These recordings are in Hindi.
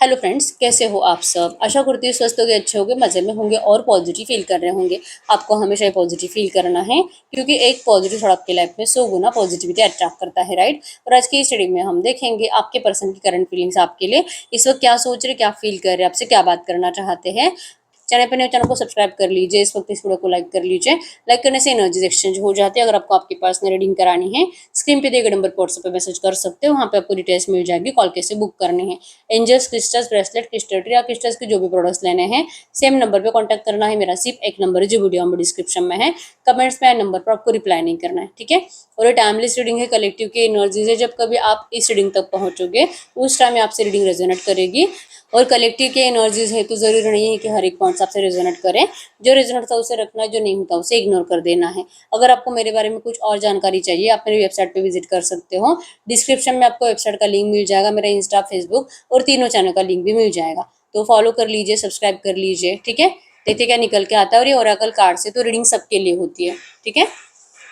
हेलो फ्रेंड्स, कैसे हो आप सब। आशा करती हूँ स्वस्थ होंगे, अच्छे होंगे, मज़े में होंगे और पॉजिटिव फील कर रहे होंगे। आपको हमेशा ही पॉजिटिव फील करना है, क्योंकि एक पॉजिटिव थॉट आपकी लाइफ में 100 गुना पॉजिटिविटी अट्रैक्ट करता है, राइट। और आज की स्टडी में हम देखेंगे आपके पर्सन की करंट फीलिंग्स आपके लिए इस वक्त क्या सोच रहे, क्या फील कर रहे, आपसे क्या बात करना चाहते हैं। चैनल पर नए चैनल को सब्सक्राइब कर लीजिए, इस वक्त इस वीडियो को लाइक कर लीजिए। लाइक करने से एनर्जीज एक्सचेंज हो जाती है। अगर आपको आपकी पर्सनल रीडिंग करानी है, स्क्रीन पे दिए गए नंबर पर व्हाट्सएप पे मैसेज कर सकते हो, वहाँ पे आपको डिटेल्स मिल जाएगी, कॉल कैसे बुक करनी है। Angels, crystals, bracelet, crystal tree या क्रिस्टल्स के जो भी प्रोडक्ट्स लेने हैं, सेम नंबर पे कांटेक्ट करना है। मेरा सिर्फ एक नंबर है जो वीडियो में डिस्क्रिप्शन में है, कमेंट्स में नंबर पर आपको रिप्लाई नहीं करना है, ठीक है। और ये टाइमलेस रीडिंग है, कलेक्टिव की एनर्जीज है। जब कभी आप इस रीडिंग तक पहुंचोगे उस टाइम आपसे रीडिंग रेजोनेट करेगी। और कलेक्टिव के एनर्जीज है तो जरूरी नहीं है कि हर एक पॉइंट्स आपसे रेजोनेट करें। जो रेजोनेट होता है उसे रखना है, जो नहीं होता उसे इग्नोर कर देना है। अगर आपको मेरे बारे में कुछ और जानकारी चाहिए, आप मेरी वेबसाइट पे विजिट कर सकते हो। डिस्क्रिप्शन में आपको वेबसाइट का लिंक मिल जाएगा, मेरा इंस्टा, फेसबुक और तीनों चैनल का लिंक भी मिल जाएगा। तो फॉलो कर लीजिए, सब्सक्राइब कर लीजिए, ठीक है। देखते क्या निकल के आता है। और ये ओरेकल कार्ड से तो रीडिंग सबके लिए होती है, ठीक है।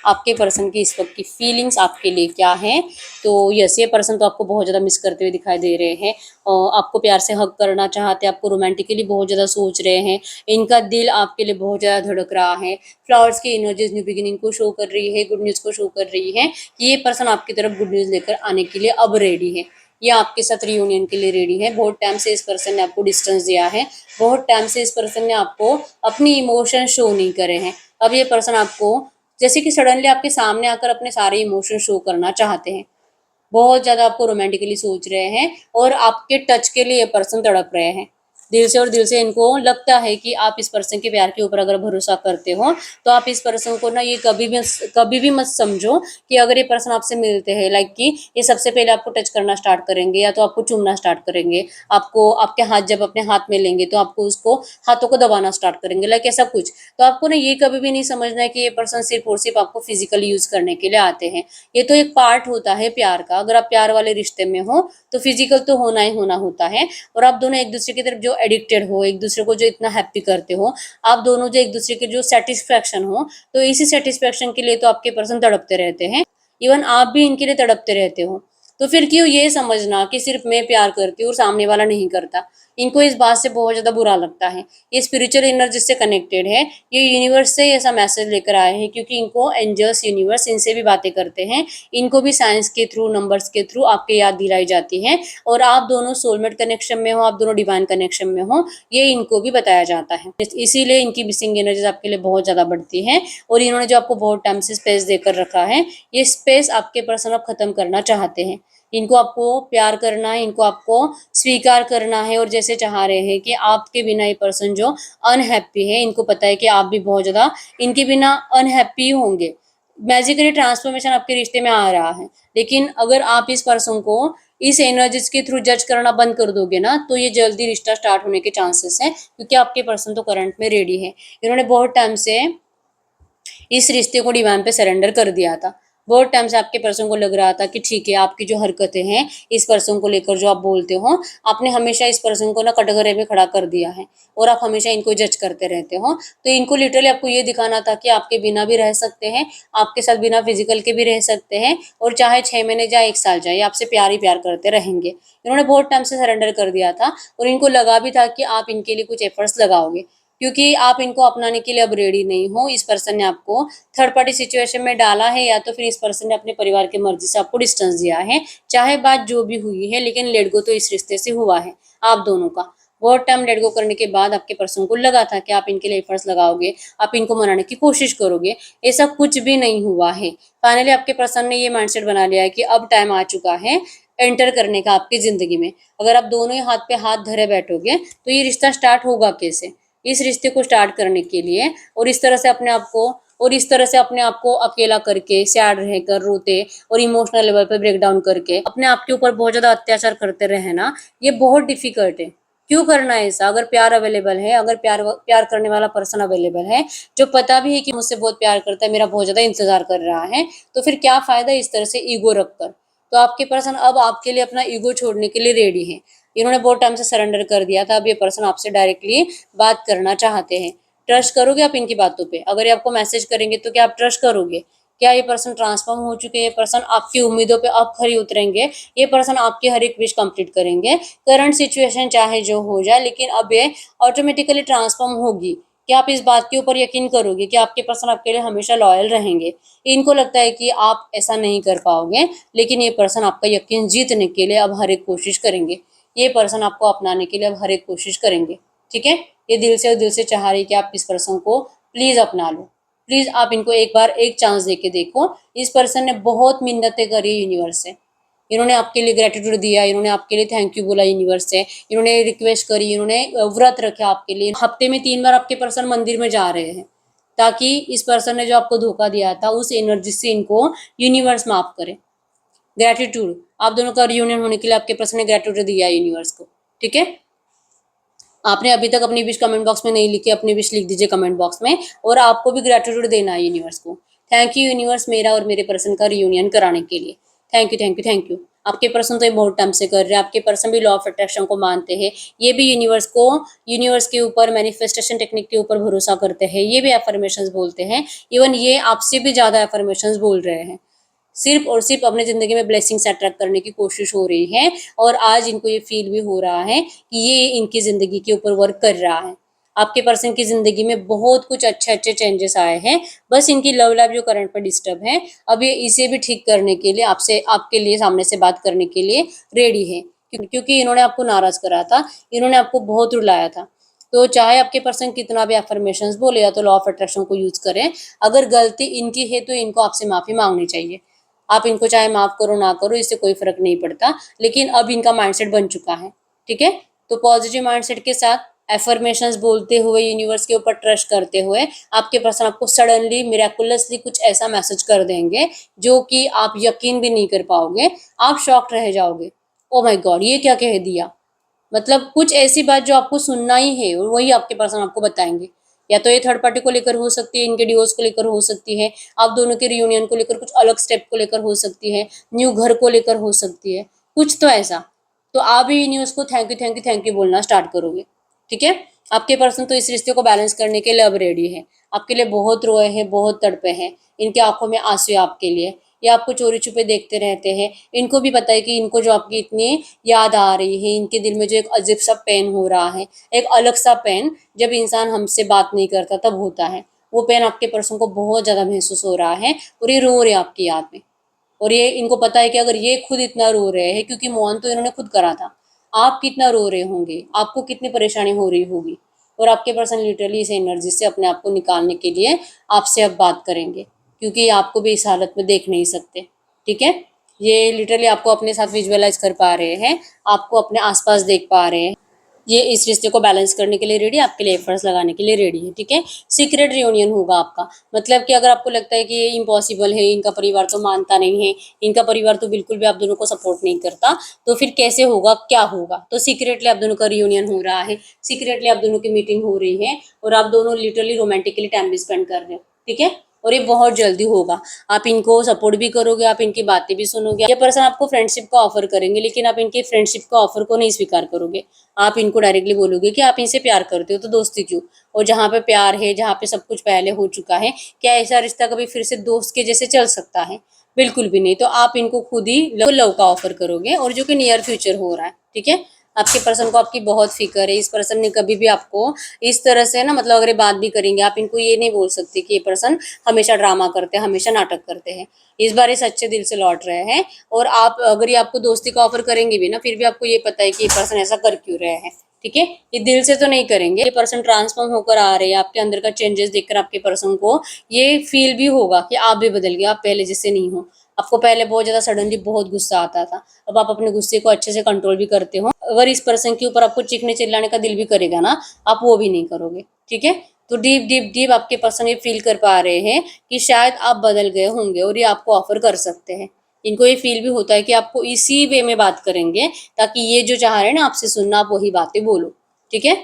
आपके पर्सन की इस वक्त की फीलिंग्स आपके लिए क्या है। तो यस, ये पर्सन तो आपको बहुत ज़्यादा मिस करते हुए दिखाई दे रहे हैं, और आपको प्यार से हक करना चाहते हैं, आपको रोमांटिकली बहुत ज़्यादा सोच रहे हैं। इनका दिल आपके लिए बहुत ज़्यादा धड़क रहा है। फ्लावर्स की एनर्जीज न्यू बिगिनिंग को शो कर रही है, गुड न्यूज़ को शो कर रही है कि ये पर्सन आपकी तरफ गुड न्यूज़ लेकर आने के लिए अब रेडी है। ये आपके साथ रियूनियन के लिए रेडी है। बहुत टाइम से इस पर्सन ने आपको डिस्टेंस दिया है, बहुत टाइम से इस पर्सन ने आपको अपनी इमोशन शो नहीं करे हैं। अब ये पर्सन आपको जैसे कि सडनली आपके सामने आकर अपने सारे इमोशन शो करना चाहते हैं। बहुत ज़्यादा आपको रोमांटिकली सोच रहे हैं और आपके टच के लिए ये पर्सन तड़प रहे हैं दिल से। और दिल से इनको लगता है कि आप इस पर्सन के प्यार के ऊपर अगर भरोसा करते हो तो आप इस पर्सन को ना, ये कभी भी मत समझो कि अगर ये पर्सन आपसे मिलते हैं, लाइक कि ये सबसे पहले आपको टच करना स्टार्ट करेंगे या तो आपको चूमना स्टार्ट करेंगे। आपको आपके हाथ जब अपने हाथ में लेंगे तो आपको उसको हाथों को दबाना स्टार्ट करेंगे, लाइक ऐसा कुछ। तो आपको ना ये कभी भी नहीं समझना है कि ये पर्सन सिर्फ और सिर्फ आपको फिजिकली यूज करने के लिए आते हैं। ये तो एक पार्ट होता है प्यार का। अगर आप प्यार वाले रिश्ते में हो तो फिजिकल तो होना ही होना होता है। और आप दोनों एक दूसरे की तरफ जो एडिक्टेड हो, एक दूसरे को जो इतना हैप्पी करते हो, आप दोनों जो एक दूसरे के जो सेटिस्फेक्शन हो, तो इसी सेटिस्फेक्शन के लिए तो आपके पर्सन तड़पते रहते हैं। इवन आप भी इनके लिए तड़पते रहते हो। तो फिर क्यों ये समझना कि सिर्फ मैं प्यार करती हूँ और सामने वाला नहीं करता। इनको इस बात से बहुत ज़्यादा बुरा लगता है। ये स्पिरिचुअल एनर्जी से कनेक्टेड है, ये यूनिवर्स से ऐसा मैसेज लेकर आए हैं, क्योंकि इनको एंजल्स, यूनिवर्स, इनसे भी बातें करते हैं। इनको भी साइंस के थ्रू, नंबर्स के थ्रू आपके याद दिलाई जाती है। और आप दोनों सोलमेट कनेक्शन में हो, आप दोनों डिवाइन कनेक्शन में हो, ये इनको भी बताया जाता है। इसीलिए इनकी मिसिंग एनर्जीज आपके लिए बहुत ज़्यादा बढ़ती है। और इन्होंने जो आपको बहुत टाइम से स्पेस देकर रखा है, ये स्पेस आपके पर्सन अब खत्म करना चाहते हैं। इनको आपको प्यार करना है, इनको आपको स्वीकार करना है। और जैसे चाह रहे हैं कि आपके बिना ये पर्सन जो अनहैप्पी है, इनको पता है कि आप भी बहुत ज़्यादा इनके बिना अनहैप्पी होंगे। मैजिकली ट्रांसफॉर्मेशन आपके रिश्ते में आ रहा है। लेकिन अगर आप इस पर्सन को इस एनर्जीज के थ्रू जज करना बंद कर दोगे ना, तो ये जल्दी रिश्ता स्टार्ट होने के चांसेस हैं, क्योंकि आपके पर्सन तो करंट में रेडी है। इन्होंने बहुत टाइम से इस रिश्ते को डिवाइन पे सरेंडर कर दिया था। बहुत टाइम से आपके पर्सन को लग रहा था कि ठीक है, आपकी जो हरकतें हैं, इस पर्सन को लेकर जो आप बोलते हो, आपने हमेशा इस पर्सन को ना कटघरे में खड़ा कर दिया है और आप हमेशा इनको जज करते रहते हो। तो इनको लिटरली आपको ये दिखाना था कि आपके बिना भी रह सकते हैं, आपके साथ बिना फिजिकल के भी रह सकते हैं, और चाहे 6 महीने जाए, 1 साल जाए, आपसे प्यार ही प्यार करते रहेंगे। इन्होंने बहुत टाइम से सरेंडर कर दिया था और इनको लगा भी था कि आप इनके लिए कुछ एफर्ट्स लगाओगे, क्योंकि आप इनको अपनाने के लिए अब रेडी नहीं हो। इस पर्सन ने आपको थर्ड पार्टी सिचुएशन में डाला है, या तो फिर इस पर्सन ने अपने परिवार की मर्जी से आपको डिस्टेंस दिया है। चाहे बात जो भी हुई है, लेकिन लेट गो तो इस रिश्ते से हुआ है आप दोनों का। बहुत टाइम लेट गो करने के बाद आपके पर्सन को लगा था कि आप इनके लिए एफर्ट्स लगाओगे, आप इनको मनाने की कोशिश करोगे। ऐसा कुछ भी नहीं हुआ है। फाइनली आपके पर्सन ने ये माइंडसेट बना लिया है कि अब टाइम आ चुका है एंटर करने का आपकी जिंदगी में। अगर आप दोनों ही हाथ पे हाथ धरे बैठोगे तो ये रिश्ता स्टार्ट होगा कैसे। इस रिश्ते को स्टार्ट करने के लिए और इस तरह से अपने आप को अकेला करके, सैड रहकर, रोते और इमोशनल लेवल पर ब्रेक डाउन करके अपने आप के ऊपर बहुत ज्यादा अत्याचार करते रहे ना, ये बहुत डिफिकल्ट है। क्यों करना है ऐसा। अगर प्यार अवेलेबल है, अगर प्यार प्यार करने वाला पर्सन अवेलेबल है, जो पता भी है कि मुझसे बहुत प्यार करता है, मेरा बहुत ज्यादा इंतजार कर रहा है, तो फिर क्या फायदा इस तरह से ईगो रखकर। तो आपके पर्सन अब आपके लिए अपना ईगो छोड़ने के लिए रेडी है। इन्होंने बहुत टाइम से सरेंडर कर दिया था, अब ये पर्सन आपसे डायरेक्टली बात करना चाहते हैं। ट्रस्ट करोगे आप इनकी बातों पे। अगर ये आपको मैसेज करेंगे तो क्या आप ट्रस्ट करोगे क्या ये पर्सन ट्रांसफॉर्म हो चुके हैं? ये पर्सन आपकी उम्मीदों पे अब खरे उतरेंगे? ये पर्सन आपकी हर एक विश कंप्लीट करेंगे? करंट सिचुएशन चाहे जो हो जाए, लेकिन अब ये ऑटोमेटिकली ट्रांसफॉर्म होगी। क्या आप इस बात के ऊपर यकीन करोगे कि आपके पर्सन आपके लिए हमेशा लॉयल रहेंगे? इनको लगता है कि आप ऐसा नहीं कर पाओगे, लेकिन ये पर्सन आपका यकीन जीतने के लिए अब हर एक कोशिश करेंगे। ये पर्सन आपको अपनाने के लिए अब हर एक कोशिश करेंगे। ठीक है, ये दिल से चाह रही है कि आप इस पर्सन को प्लीज अपना लो। प्लीज आप इनको एक बार एक चांस दे के देखो। इस पर्सन ने बहुत मिन्नतें करी यूनिवर्स से, इन्होंने आपके लिए ग्रेटिट्यूड दिया, इन्होंने आपके लिए थैंक यू बोला यूनिवर्स से, इन्होंने रिक्वेस्ट करी, इन्होंने व्रत रखा आपके लिए। हफ्ते में 3 बार आपके पर्सन मंदिर में जा रहे हैं, ताकि इस पर्सन ने जो आपको धोखा दिया था उस एनर्जी से इनको यूनिवर्स माफ करे। ग्रेटिट्यूड, आप दोनों का रियूनियन होने के लिए आपके पर्सन ने ग्रेटिट्यूड दिया यूनिवर्स को। ठीक है, आपने अभी तक अपनी विश कमेंट बॉक्स में नहीं लिखी, अपनी विश लिख दीजिए कमेंट बॉक्स में, और आपको भी ग्रेटिट्यूड देना है यूनिवर्स को। थैंक यू यूनिवर्स, मेरा और मेरे पर्सन का रियूनियन कराने के लिए। Thank you thank you thank you. आपके पर्सन तो ये बहुत टाइम से कर रहे हैं, आपके पर्सन भी लॉ ऑफ अट्रैक्शन को मानते हैं, ये भी यूनिवर्स के ऊपर मैनिफेस्टेशन टेक्निक के ऊपर भरोसा करते हैं, ये भी एफर्मेशंस बोलते हैं। इवन ये आपसे भी ज्यादा एफर्मेशंस बोल रहे हैं। सिर्फ और सिर्फ अपने ज़िंदगी में ब्लेसिंग्स अट्रैक्ट करने की कोशिश हो रही है, और आज इनको ये फील भी हो रहा है कि ये इनकी ज़िंदगी के ऊपर वर्क कर रहा है। आपके पर्सन की ज़िंदगी में बहुत कुछ अच्छे-अच्छे चेंजेस आए हैं, बस इनकी लव लाइफ जो करंट में डिस्टर्ब है, अब ये इसे भी ठीक करने के लिए आपके लिए सामने से बात करने के लिए रेडी है। क्योंकि इन्होंने आपको नाराज़ करा था, इन्होंने आपको बहुत रुलाया था। तो चाहे आपके पर्सन कितना भी अफर्मेशंस बोले या तो लॉ ऑफ अट्रैक्शन को यूज़ करें, अगर गलती इनकी है तो इनको आपसे माफ़ी मांगनी चाहिए। आप इनको चाहे माफ करो ना करो, इससे कोई फर्क नहीं पड़ता, लेकिन अब इनका माइंडसेट बन चुका है। ठीक है, तो पॉजिटिव माइंडसेट के साथ एफर्मेशंस बोलते हुए, यूनिवर्स के ऊपर ट्रस्ट करते हुए, आपके पर्सन आपको सडनली मिराकुलसली कुछ ऐसा मैसेज कर देंगे जो कि आप यकीन भी नहीं कर पाओगे। आप शॉक्ड रह जाओगे, ओ माय गॉड ये क्या कह दिया। मतलब कुछ ऐसी बात जो आपको सुनना ही है, और वही आपके पर्सन आपको बताएंगे। या तो ये थर्ड पार्टी को लेकर हो सकती है, इनके डिवोर्स को लेकर हो सकती है, आप दोनों के रियूनियन को लेकर, कुछ अलग स्टेप को लेकर हो सकती है, न्यू घर को लेकर हो सकती है, कुछ तो ऐसा। तो आप भी न्यूज़ को thank you thank you thank you बोलना स्टार्ट करोगे। ठीक है, आपके पर्सन तो इस रिश्ते को बैलेंस करने के लिए अब रेडी है, आपके लिए बहुत रोए हैं, बहुत तड़पे हैं, इनकी आंखों में आंसू है आपके लिए। ये आपको चोरी छुपे देखते रहते हैं, इनको भी पता है कि इनको जो आपकी इतनी याद आ रही है, इनके दिल में जो एक अजीब सा पेन हो रहा है, एक अलग सा पेन जब इंसान हमसे बात नहीं करता तब होता है, वो पेन आपके पर्सन को बहुत ज़्यादा महसूस हो रहा है, और ये रो रहे हैं आपकी याद में। और ये इनको पता है कि अगर ये खुद इतना रो रहे हैं, क्योंकि मौन तो इन्होंने खुद करा था, आप कितना रो रहे होंगे, आपको कितनी परेशानी हो रही होगी। और आपके पर्सन लिटरली इस एनर्जी से अपने आप को निकालने के लिए आपसे अब बात करेंगे, क्योंकि आपको भी इस हालत में देख नहीं सकते। ठीक है, ये लिटरली आपको अपने साथ विजुअलाइज कर पा रहे हैं, आपको अपने आसपास देख पा रहे हैं। ये इस रिश्ते को बैलेंस करने के लिए रेडी, आपके लिए एफर्ट्स लगाने के लिए रेडी है। ठीक है, सीक्रेट रियूनियन होगा आपका। मतलब कि अगर आपको लगता है कि ये इम्पॉसिबल है, इनका परिवार तो मानता नहीं है, इनका परिवार तो बिल्कुल भी आप दोनों को सपोर्ट नहीं करता, तो फिर कैसे होगा, क्या होगा। तो सीक्रेटली आप दोनों का रियूनियन हो रहा है, सीक्रेटली आप दोनों की मीटिंग हो रही है, और आप दोनों लिटरली रोमांटिकली टाइम भी स्पेंड कर रहे हो। ठीक है, और ये बहुत जल्दी होगा। आप इनको सपोर्ट भी करोगे, आप इनकी बातें भी सुनोगे। ये पर्सन आपको फ्रेंडशिप का ऑफर करेंगे, लेकिन आप इनके फ्रेंडशिप का ऑफर को नहीं स्वीकार करोगे। आप इनको डायरेक्टली बोलोगे कि आप इनसे प्यार करते हो तो दोस्ती क्यों। और जहाँ पे प्यार है, जहाँ पे सब कुछ पहले हो चुका है, क्या ऐसा रिश्ता कभी फिर से दोस्त के जैसे चल सकता है? बिल्कुल भी नहीं। तो आप इनको खुद ही लव का ऑफर करोगे, और जो कि नियर फ्यूचर हो रहा है। ठीक है, आपके पर्सन को आपकी बहुत फिक्र है। इस पर्सन ने कभी भी आपको इस तरह से ना, मतलब अगर ये बात भी करेंगे, आप इनको ये नहीं बोल सकते कि ये पर्सन हमेशा ड्रामा करते हैं, हमेशा नाटक करते हैं। इस बार ये सच्चे दिल से लौट रहे हैं, और आप अगर ये आपको दोस्ती का ऑफर करेंगे भी ना, फिर भी आपको ये पता है कि ये पर्सन ऐसा कर क्यों रहे हैं। ठीक है, ये दिल से तो नहीं करेंगे। ये पर्सन ट्रांसफॉर्म होकर आ रहे हैं, आपके अंदर का चेंजेस देखकर आपके पर्सन को ये फील भी होगा कि आप भी बदल गए, आप पहले जैसे नहीं हो। आपको पहले बहुत ज़्यादा सडनली बहुत गुस्सा आता था, अब आप अपने गुस्से को अच्छे से कंट्रोल भी करते हो। अगर इस पर्सन के ऊपर आपको चीखने चिल्लाने का दिल भी करेगा ना, आप वो भी नहीं करोगे। ठीक है, तो डीप डीप डीप आपके पर्सन ये फील कर पा रहे हैं कि शायद आप बदल गए होंगे, और ये आपको ऑफर कर सकते हैं। इनको ये फील भी होता है कि आपको इसी वे में बात करेंगे, ताकि ये जो चाह रहे हैं ना आपसे सुनना, आप वही बातें बोलो। ठीक है,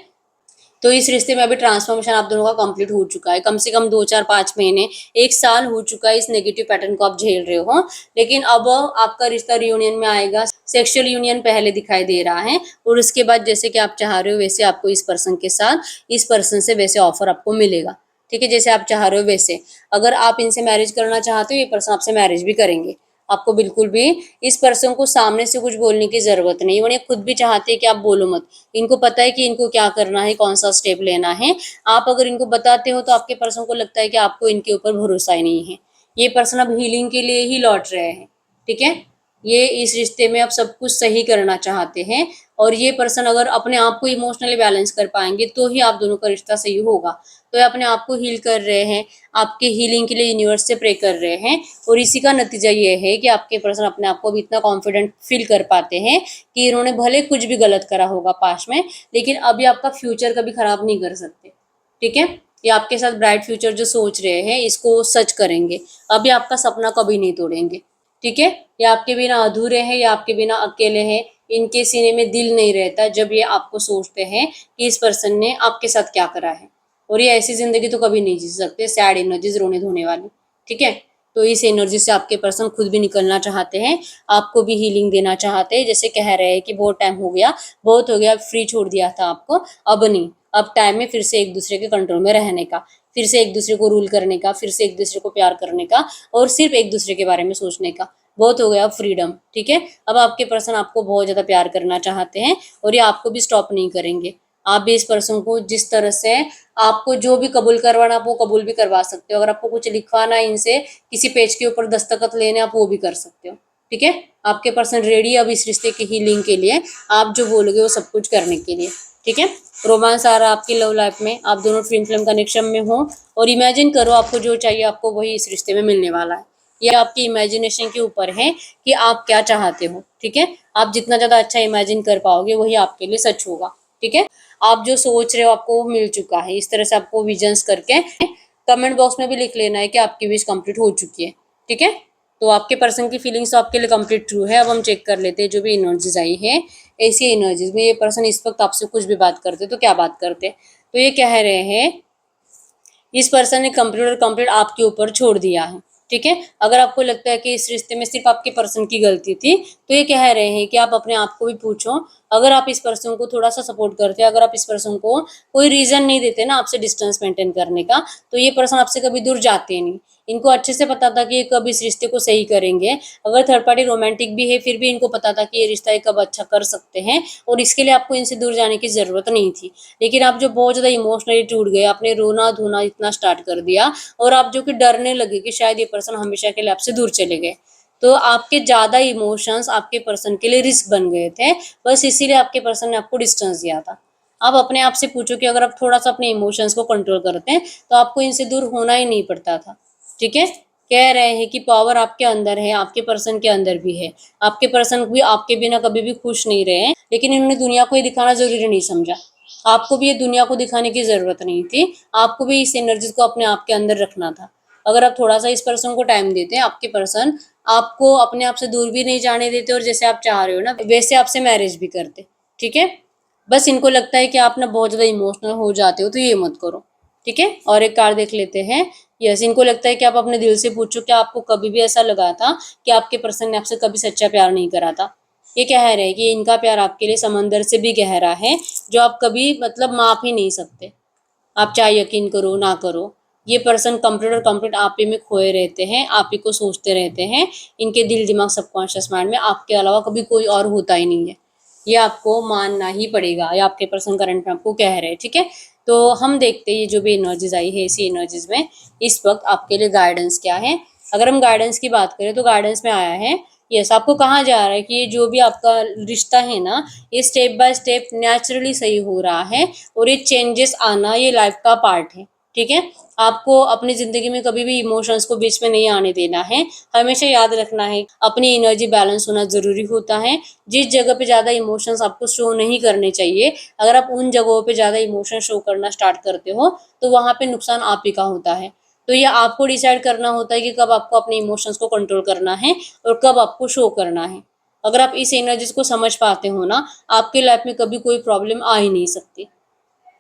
तो इस रिश्ते में अभी ट्रांसफॉर्मेशन आप दोनों का कंप्लीट हो चुका है। कम से कम 2 4 5 महीने, 1 साल हो चुका है इस नेगेटिव पैटर्न को आप झेल रहे हो, लेकिन अब आपका रिश्ता रियूनियन में आएगा। सेक्सुअल यूनियन पहले दिखाई दे रहा है, और उसके बाद जैसे कि आप चाह रहे हो वैसे आपको इस पर्सन के साथ, इस पर्सन से वैसे ऑफर आपको मिलेगा। ठीक है, जैसे आप चाह रहे हो वैसे। अगर आप इनसे मैरिज करना चाहते हो, ये पर्सन आपसे मैरिज भी करेंगे। आपको बिल्कुल भी इस पर्सन को सामने से कुछ बोलने की जरूरत नहीं, उन्हें खुद भी चाहते हैं कि आप बोलो मत। इनको पता है कि इनको क्या करना है, कौन सा स्टेप लेना है। आप अगर इनको बताते हो तो आपके पर्सन को लगता है कि आपको इनके ऊपर भरोसा ही नहीं है। ये पर्सन अब हीलिंग के लिए ही लौट रहे हैं, ठीक है। ये इस रिश्ते में अब सब कुछ सही करना चाहते हैं, और ये पर्सन अगर अपने आप को इमोशनली बैलेंस कर पाएंगे तो ही आप दोनों का रिश्ता सही होगा। तो ये अपने आप को हील कर रहे हैं, आपके हीलिंग के लिए यूनिवर्स से प्रे कर रहे हैं, और इसी का नतीजा ये है कि आपके पर्सन अपने आप को भी इतना कॉन्फिडेंट फील कर पाते हैं कि इन्होंने भले कुछ भी गलत करा होगा पास्ट में, लेकिन अभी आपका फ्यूचर कभी खराब नहीं कर सकते, ठीक है। ये आपके साथ ब्राइट फ्यूचर जो सोच रहे हैं इसको सच करेंगे, अभी आपका सपना कभी नहीं तोड़ेंगे, ठीक है। ये आपके बिना अधूरे हैं, या आपके बिना अकेले हैं। इनके सीने में दिल नहीं रहता जब ये आपको सोचते हैं कि इस पर्सन ने आपके साथ क्या करा है, और ये ऐसी जिंदगी तो कभी नहीं जी सकते, सैड एनर्जीज, रोने धोने वाली, ठीक है। तो इस एनर्जी से आपके पर्सन खुद भी निकलना चाहते हैं, आपको भी हीलिंग देना चाहते हैं। जैसे कह रहे हैं कि बहुत टाइम हो गया, बहुत हो गया, फ्री छोड़ दिया था आपको, अब नहीं, अब टाइम है फिर से एक दूसरे के कंट्रोल में रहने का, फिर से एक दूसरे को रूल करने का, फिर से एक दूसरे को प्यार करने का, और सिर्फ एक दूसरे के बारे में सोचने का। बहुत हो गया फ्रीडम, ठीक है। अब आपके पर्सन आपको बहुत ज्यादा प्यार करना चाहते हैं, और ये आपको भी स्टॉप नहीं करेंगे। आप भी इस पर्सन को जिस तरह से आपको जो भी कबूल करवाना आप वो कबूल भी करवा सकते हो। अगर आपको कुछ लिखवाना है इनसे, किसी पेज के ऊपर दस्तखत लेने, आप वो भी कर सकते हो, ठीक है। आपके पर्सन रेडी अब इस रिश्ते की हीलिंग के लिए, आप जो बोलोगे वो सब कुछ करने के लिए, ठीक है। रोमांस आ रहा है आपकी लव लाइफ में, आप दोनों ट्विन फ्लेम कनेक्शन में हो, और इमेजिन करो आपको जो चाहिए आपको वही इस रिश्ते में मिलने वाला है। ये आपकी इमेजिनेशन के ऊपर है कि आप क्या चाहते हो, ठीक है। आप जितना ज्यादा अच्छा इमेजिन कर पाओगे वही आपके लिए सच होगा, ठीक है। आप जो सोच रहे हो आपको वो मिल चुका है, इस तरह से आपको विजन्स करके कमेंट बॉक्स में भी लिख लेना है कि आपकी विश कंप्लीट हो चुकी है, ठीक है। तो आपके पर्सन की फीलिंग्स तो आपके लिए कंप्लीट ट्रू है। अब हम चेक कर लेते हैं जो भी एनर्जीज आई है, ऐसी एनर्जीज में ये पर्सन इस वक्त आपसे कुछ भी बात करते तो क्या बात करते। तो ये कह रहे हैं इस पर्सन ने कंप्लीट आपके ऊपर छोड़ दिया है, ठीक है। अगर आपको लगता है कि इस रिश्ते में सिर्फ आपके पर्सन की गलती थी, तो ये कह रहे हैं कि आप अपने आप को भी पूछो, अगर आप इस पर्सन को थोड़ा सा सपोर्ट करते, अगर आप इस पर्सन को कोई रीजन नहीं देते ना आपसे डिस्टेंस मेंटेन करने का, तो ये पर्सन आपसे कभी दूर जाते नहीं। इनको अच्छे से पता था कि ये कब इस रिश्ते को सही करेंगे। अगर थर्ड पार्टी रोमांटिक भी है फिर भी इनको पता था कि ये रिश्ता ये कब अच्छा कर सकते हैं, और इसके लिए आपको इनसे दूर जाने की जरूरत नहीं थी। लेकिन आप जो बहुत ज्यादा इमोशनली टूट गए, आपने रोना धोना इतना स्टार्ट कर दिया, और आप जो कि डरने लगे कि शायद ये पर्सन हमेशा के लिए आपसे दूर चले गए, तो आपके ज्यादा इमोशंस आपके पर्सन के लिए रिस्क बन गए थे। बस इसीलिए आपके पर्सन ने आपको डिस्टेंस दिया था। आप अपने आप से पूछो कि अगर आप थोड़ा सा अपने इमोशंस को कंट्रोल करते हैं तो आपको इनसे दूर होना ही नहीं पड़ता था, ठीक है। कह रहे हैं कि पावर आपके अंदर है, आपके पर्सन के अंदर भी है। आपके पर्सन भी आपके बिना कभी भी खुश नहीं रहे, लेकिन इन्होंने दुनिया को ये दिखाना जरूरी नहीं समझा। आपको भी ये दुनिया को दिखाने की जरूरत नहीं थी, आपको भी इस एनर्जी को अपने आप के अंदर रखना था। अगर आप थोड़ा सा इस पर्सन को टाइम देते, आपके पर्सन आपको अपने आप से दूर भी नहीं जाने देते, और जैसे आप चाह रहे हो ना वैसे आपसे मैरिज भी करते, ठीक है। बस इनको लगता है कि आप ना बहुत ज्यादा इमोशनल हो जाते हो, तो ये मत करो, ठीक है। और एक कार्ड देख लेते हैं। यस, इनको लगता है कि आप अपने दिल से पूछो कि आपको कभी भी ऐसा लगा था कि आपके पर्सन ने आपसे कभी सच्चा प्यार नहीं करा था। ये कह रहे हैं कि इनका प्यार आपके लिए समंदर से भी गहरा है, जो आप कभी मतलब माप ही नहीं सकते। आप चाहे यकीन करो ना करो, ये पर्सन कंप्लीट और कंप्लीट आप ही में खोए रहते हैं, आप ही को सोचते रहते हैं। इनके दिल दिमाग सबकॉन्शियस माइंड में आपके अलावा कभी कोई और होता ही नहीं है। ये आपको मानना ही पड़ेगा, या आपके पर्सन करंट में आपको कह रहे हैं, ठीक है। तो हम देखते हैं ये जो भी एनर्जीज आई है, इसी एनर्जीज में इस वक्त आपके लिए गाइडेंस क्या है। अगर हम गाइडेंस की बात करें तो गाइडेंस में आया है, यस, आपको कहा जा रहा है कि ये जो भी आपका रिश्ता है ना, ये स्टेप बाय स्टेप नेचुरली सही हो रहा है, और ये चेंजेस आना ये लाइफ का पार्ट है, ठीक है। आपको अपनी जिंदगी में कभी भी इमोशंस को बीच में नहीं आने देना है। हमेशा याद रखना है अपनी एनर्जी बैलेंस होना जरूरी होता है। जिस जगह पे ज्यादा इमोशंस आपको शो नहीं करने चाहिए, अगर आप उन जगहों पे ज्यादा इमोशन शो करना स्टार्ट करते हो तो वहां पे नुकसान आप ही का होता है। तो ये आपको डिसाइड करना होता है कि कब आपको अपने इमोशंस को कंट्रोल करना है और कब आपको शो करना है। अगर आप इस एनर्जीज को समझ पाते हो ना, आपकी लाइफ में कभी कोई प्रॉब्लम आ ही नहीं सकती,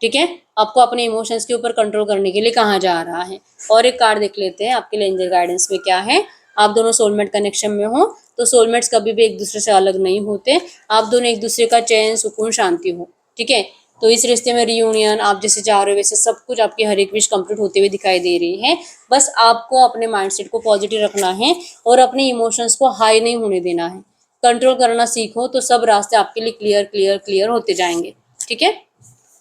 ठीक है। आपको अपने इमोशंस के ऊपर कंट्रोल करने के लिए कहा जा रहा है। और एक कार्ड देख लेते हैं आपके लिए एंजल गाइडेंस में क्या है। आप दोनों सोलमेट कनेक्शन में हो, तो सोलमेट्स कभी भी एक दूसरे से अलग नहीं होते। आप दोनों एक दूसरे का चैन सुकून शांति हो, ठीक है। तो इस रिश्ते में रियूनियन आप जैसे चाह रहे हो वैसे सब कुछ आपकी हर एक विश कंप्लीट होते हुए दिखाई दे रही है। बस आपको अपने माइंडसेट को पॉजिटिव रखना है और अपने इमोशंस को हाई नहीं होने देना है। कंट्रोल करना सीखो तो सब रास्ते आपके लिए क्लियर क्लियर क्लियर होते जाएंगे। ठीक है,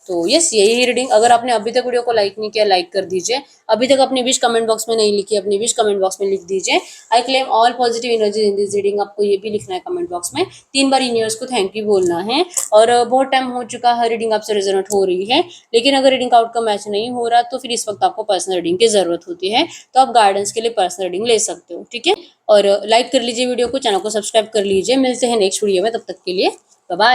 तो यस यही रीडिंग। अगर आपने अभी तक वीडियो को लाइक नहीं किया, लाइक कर दीजिए। अभी तक अपनी विश कमेंट बॉक्स में नहीं लिखी, अपनी विश कमेंट बॉक्स में लिख दीजिए। I claim all positive energy in this reading. आपको ये भी लिखना है कमेंट बॉक्स में, 3 बार यूनिवर्स को थैंक यू बोलना है। और बहुत टाइम हो चुका है रीडिंग आपसे रेजोनेट हो रही है, लेकिन अगर रीडिंग का आउटकम मैच नहीं हो रहा तो फिर इस वक्त आपको पर्सनल रीडिंग की जरूरत होती है, तो आप गाइडेंस के लिए पर्सनल रीडिंग ले सकते हो। ठीक है, और लाइक कर लीजिए वीडियो को, चैनल को सब्सक्राइब कर लीजिए। मिलते हैं नेक्स्ट वीडियो में, तब तक के लिए बाय बाय।